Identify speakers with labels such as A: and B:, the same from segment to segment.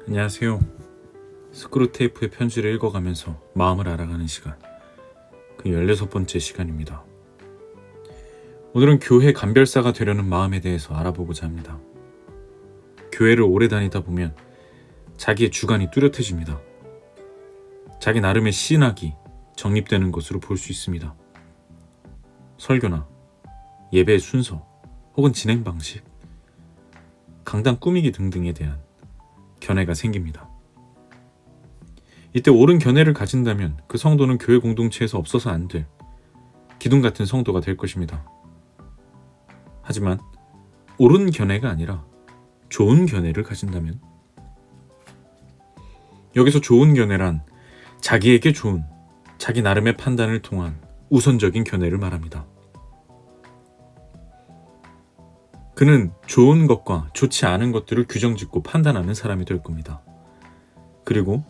A: 안녕하세요. 스크루테이프의 편지를 읽어가면서 마음을 알아가는 시간, 그 16번째 시간입니다. 오늘은 교회 감별사가 되려는 마음에 대해서 알아보고자 합니다. 교회를 오래 다니다 보면 자기의 주관이 뚜렷해집니다. 자기 나름의 신학이 정립되는 것으로 볼 수 있습니다. 설교나 예배의 순서 혹은 진행 방식, 강단 꾸미기 등등에 대한 견해가 생깁니다. 이때 옳은 견해를 가진다면 그 성도는 교회 공동체에서 없어서 안 될 기둥 같은 성도가 될 것입니다. 하지만 옳은 견해가 아니라 좋은 견해를 가진다면, 여기서 좋은 견해란 자기에게 좋은, 자기 나름의 판단을 통한 우선적인 견해를 말합니다. 그는 좋은 것과 좋지 않은 것들을 규정짓고 판단하는 사람이 될 겁니다. 그리고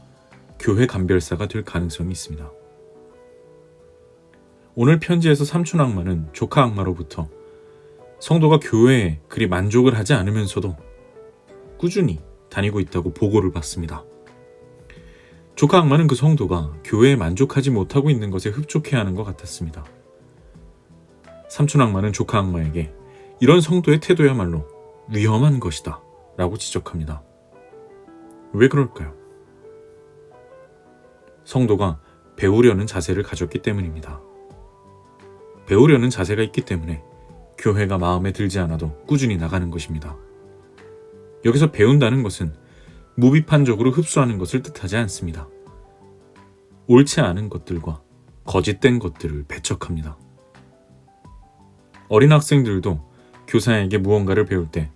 A: 교회 감별사가 될 가능성이 있습니다. 오늘 편지에서 삼촌 악마는 조카 악마로부터 성도가 교회에 그리 만족을 하지 않으면서도 꾸준히 다니고 있다고 보고를 받습니다. 조카 악마는 그 성도가 교회에 만족하지 못하고 있는 것에 흡족해하는 것 같았습니다. 삼촌 악마는 조카 악마에게 이런 성도의 태도야말로 위험한 것이다 라고 지적합니다. 왜 그럴까요? 성도가 배우려는 자세를 가졌기 때문입니다. 배우려는 자세가 있기 때문에 교회가 마음에 들지 않아도 꾸준히 나가는 것입니다. 여기서 배운다는 것은 무비판적으로 흡수하는 것을 뜻하지 않습니다. 옳지 않은 것들과 거짓된 것들을 배척합니다. 어린 학생들도 교사에게 무언가를 배울 때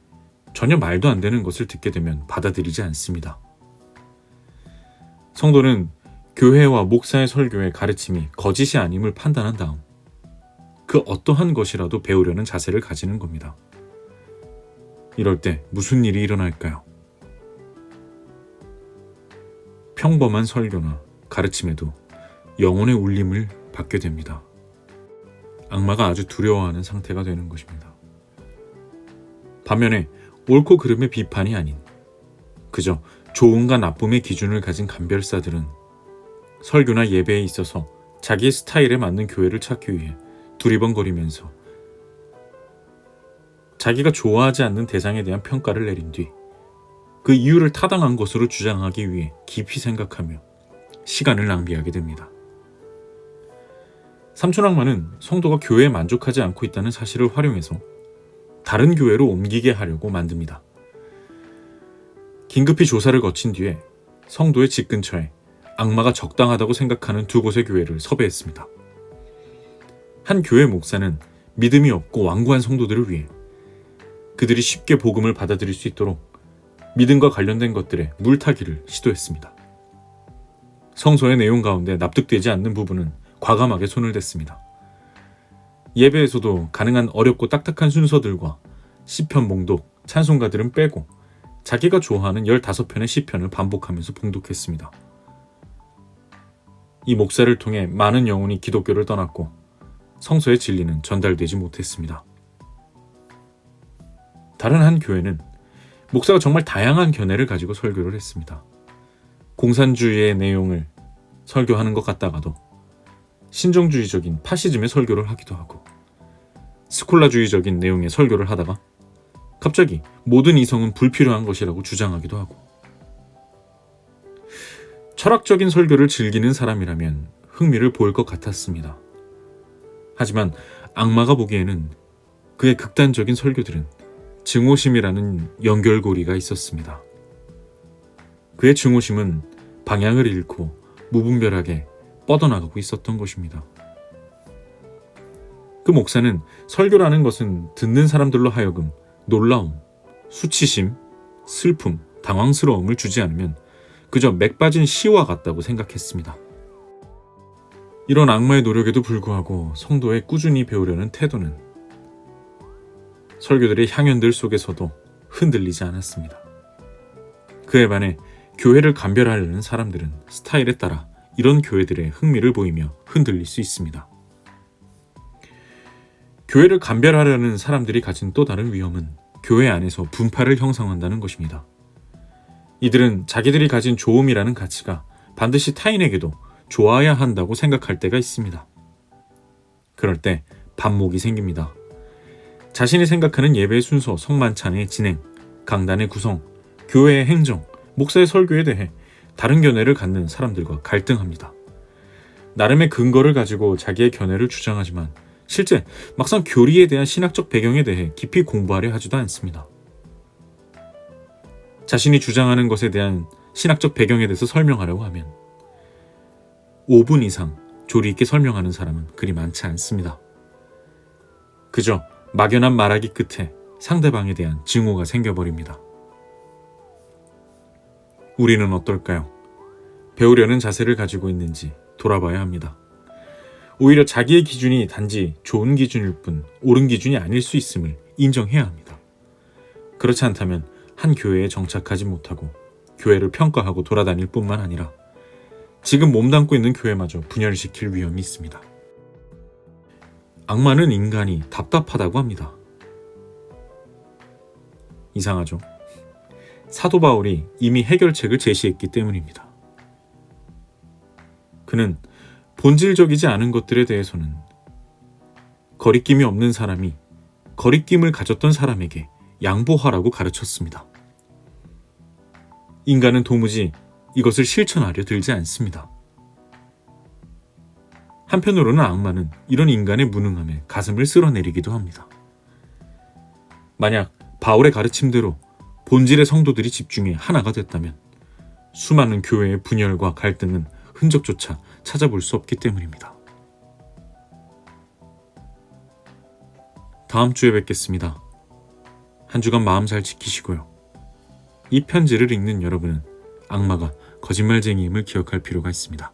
A: 전혀 말도 안 되는 것을 듣게 되면 받아들이지 않습니다. 성도는 교회와 목사의 설교의 가르침이 거짓이 아님을 판단한 다음 그 어떠한 것이라도 배우려는 자세를 가지는 겁니다. 이럴 때 무슨 일이 일어날까요? 평범한 설교나 가르침에도 영혼의 울림을 받게 됩니다. 악마가 아주 두려워하는 상태가 되는 것입니다. 반면에 옳고 그름의 비판이 아닌 그저 좋음과 나쁨의 기준을 가진 감별사들은 설교나 예배에 있어서 자기의 스타일에 맞는 교회를 찾기 위해 두리번거리면서 자기가 좋아하지 않는 대상에 대한 평가를 내린 뒤 그 이유를 타당한 것으로 주장하기 위해 깊이 생각하며 시간을 낭비하게 됩니다. 삼촌 악마는 성도가 교회에 만족하지 않고 있다는 사실을 활용해서 다른 교회로 옮기게 하려고 만듭니다. 긴급히 조사를 거친 뒤에 성도의 집 근처에 악마가 적당하다고 생각하는 두 곳의 교회를 섭외했습니다. 한 교회 목사는 믿음이 없고 완고한 성도들을 위해 그들이 쉽게 복음을 받아들일 수 있도록 믿음과 관련된 것들에 물타기를 시도했습니다. 성서의 내용 가운데 납득되지 않는 부분은 과감하게 손을 댔습니다. 예배에서도 가능한 어렵고 딱딱한 순서들과 시편 봉독, 찬송가들은 빼고 자기가 좋아하는 15편의 시편을 반복하면서 봉독했습니다. 이 목사를 통해 많은 영혼이 기독교를 떠났고 성서의 진리는 전달되지 못했습니다. 다른 한 교회는 목사가 정말 다양한 견해를 가지고 설교를 했습니다. 공산주의의 내용을 설교하는 것 같다가도 신정주의적인 파시즘의 설교를 하기도 하고 스콜라주의적인 내용의 설교를 하다가 갑자기 모든 이성은 불필요한 것이라고 주장하기도 하고, 철학적인 설교를 즐기는 사람이라면 흥미를 보일 것 같았습니다. 하지만 악마가 보기에는 그의 극단적인 설교들은 증오심이라는 연결고리가 있었습니다. 그의 증오심은 방향을 잃고 무분별하게 뻗어나가고 있었던 것입니다. 그 목사는 설교라는 것은 듣는 사람들로 하여금 놀라움, 수치심, 슬픔, 당황스러움을 주지 않으면 그저 맥 빠진 시와 같다고 생각했습니다. 이런 악마의 노력에도 불구하고 성도의 꾸준히 배우려는 태도는 설교들의 향연들 속에서도 흔들리지 않았습니다. 그에 반해 교회를 감별하려는 사람들은 스타일에 따라 이런 교회들의 흥미를 보이며 흔들릴 수 있습니다. 교회를 감별하려는 사람들이 가진 또 다른 위험은 교회 안에서 분파를 형성한다는 것입니다. 이들은 자기들이 가진 좋음이라는 가치가 반드시 타인에게도 좋아야 한다고 생각할 때가 있습니다. 그럴 때 반목이 생깁니다. 자신이 생각하는 예배의 순서, 성만찬의 진행, 강단의 구성, 교회의 행정, 목사의 설교에 대해 다른 견해를 갖는 사람들과 갈등합니다. 나름의 근거를 가지고 자기의 견해를 주장하지만 실제 막상 교리에 대한 신학적 배경에 대해 깊이 공부하려 하지도 않습니다. 자신이 주장하는 것에 대한 신학적 배경에 대해서 설명하려고 하면 5분 이상 조리 있게 설명하는 사람은 그리 많지 않습니다. 그저 막연한 말하기 끝에 상대방에 대한 증오가 생겨버립니다. 우리는 어떨까요? 배우려는 자세를 가지고 있는지 돌아봐야 합니다. 오히려 자기의 기준이 단지 좋은 기준일 뿐 옳은 기준이 아닐 수 있음을 인정해야 합니다. 그렇지 않다면 한 교회에 정착하지 못하고 교회를 평가하고 돌아다닐 뿐만 아니라 지금 몸담고 있는 교회마저 분열시킬 위험이 있습니다. 악마는 인간이 답답하다고 합니다. 이상하죠? 사도 바울이 이미 해결책을 제시했기 때문입니다. 그는 본질적이지 않은 것들에 대해서는 거리낌이 없는 사람이 거리낌을 가졌던 사람에게 양보하라고 가르쳤습니다. 인간은 도무지 이것을 실천하려 들지 않습니다. 한편으로는 악마는 이런 인간의 무능함에 가슴을 쓸어내리기도 합니다. 만약 바울의 가르침대로 본질의 성도들이 집중해 하나가 됐다면 수많은 교회의 분열과 갈등은 흔적조차 찾아볼 수 없기 때문입니다. 다음 주에 뵙겠습니다. 한 주간 마음 잘 지키시고요. 이 편지를 읽는 여러분은 악마가 거짓말쟁이임을 기억할 필요가 있습니다.